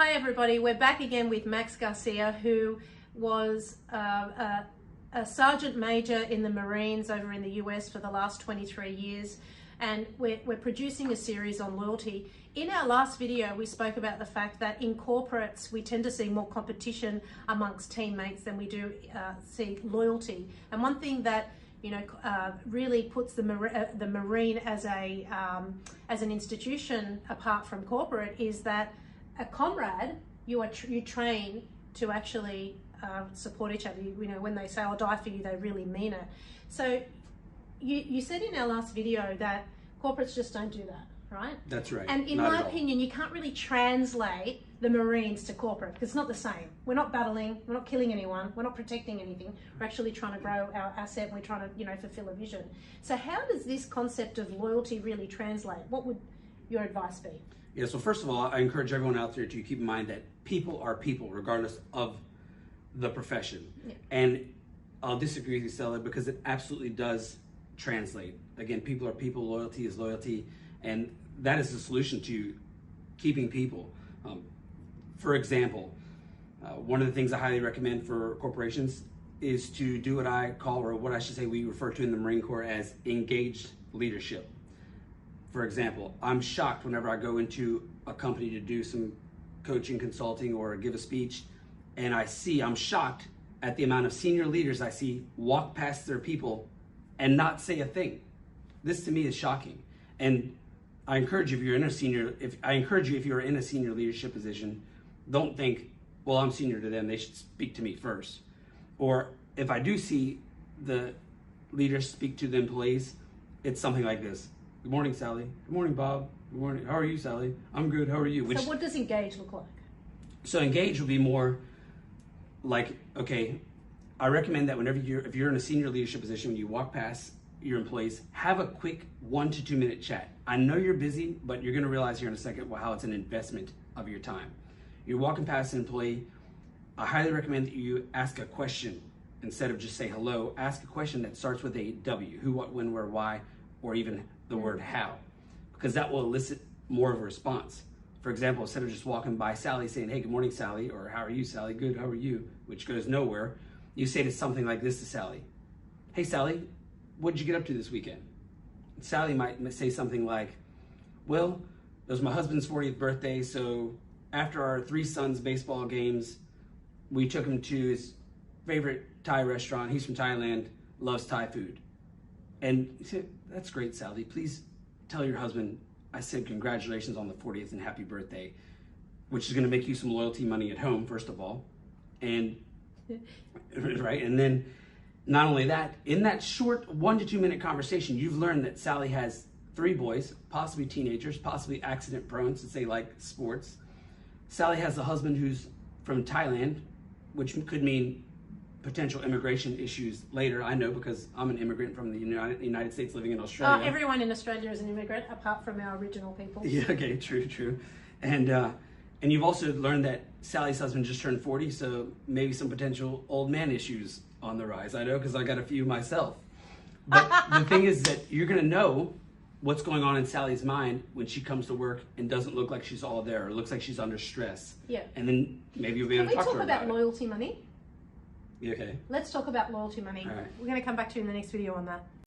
Hi everybody, we're back again with Max Garcia, who was a sergeant major in the Marines over in the US for the last 23 years, and we're producing a series on loyalty. In our last video, we spoke about the fact that in corporates, we tend to see more competition amongst teammates than we do see loyalty. And one thing that really puts the Marine as an institution apart from corporate is that a comrade, you train to actually support each other. When they say, "I'll die for you," they really mean it. So you said in our last video that corporates just don't do that, right? That's right. And in my opinion, you can't really translate the Marines to corporate because it's not the same. We're not battling, we're not killing anyone, we're not protecting anything. We're actually trying to grow our asset and we're trying to, fulfill a vision. So how does this concept of loyalty really translate? What would your advice be? Yeah, so first of all, I encourage everyone out there to keep in mind that people are people regardless of the profession. Yeah. And I'll disagree with you, Stella, because it absolutely does translate. Again, people are people, loyalty is loyalty, and that is the solution to keeping people. For example, one of the things I highly recommend for corporations is to do what I call, or what I should say we refer to in the Marine Corps as engaged leadership. For example, I'm shocked whenever I go into a company to do some coaching, consulting, or give a speech, and I'm shocked at the amount of senior leaders I see walk past their people and not say a thing. This to me is shocking. And I encourage you, if you're in a senior leadership position, don't think, well, I'm senior to them, they should speak to me first. Or if I do see the leaders speak to the employees, it's something like this. "Good morning, Sally. Good morning, Bob. Good morning. How are you, Sally? I'm good. How are you?" So what does engage look like? So engage would be more like, okay, I recommend that if you're in a senior leadership position, when you walk past your employees, have a quick 1 to 2 minute chat. I know you're busy, but you're going to realize here in a second how it's an investment of your time. You're walking past an employee. I highly recommend that you ask a question instead of just say hello. Ask a question that starts with a W: who, what, when, where, why, or even the word how, because that will elicit more of a response. For example, instead of just walking by Sally saying, "Hey, good morning, Sally," or "How are you, Sally?" "Good, how are you?" which goes nowhere. You say to something like this to Sally: "Hey, Sally, what did you get up to this weekend?" And Sally might say something like, "Well, it was my husband's 40th birthday, so after our 3 sons' baseball games, we took him to his favorite Thai restaurant. He's from Thailand, loves Thai food." And you say, "That's great, Sally. Please tell your husband I said congratulations on the 40th and happy birthday," which is going to make you some loyalty money at home, first of all. And right, and then not only that, in that short 1 to 2 minute conversation, you've learned that Sally has 3 boys, possibly teenagers, possibly accident prone since they like sports. Sally has a husband who's from Thailand, which could mean potential immigration issues later. I know because I'm an immigrant from the United States living in Australia. Everyone in Australia is an immigrant apart from our original people. Yeah, okay, true. And you've also learned that Sally's husband just turned 40, so maybe some potential old man issues on the rise. I know because I got a few myself. But the thing is that you're going to know what's going on in Sally's mind when she comes to work and doesn't look like she's all there, or looks like she's under stress. Yeah. And then maybe you'll be able to talk to her about it. Can we talk about loyalty money? Okay. Let's talk about loyalty money. All right. We're going to come back to you in the next video on that.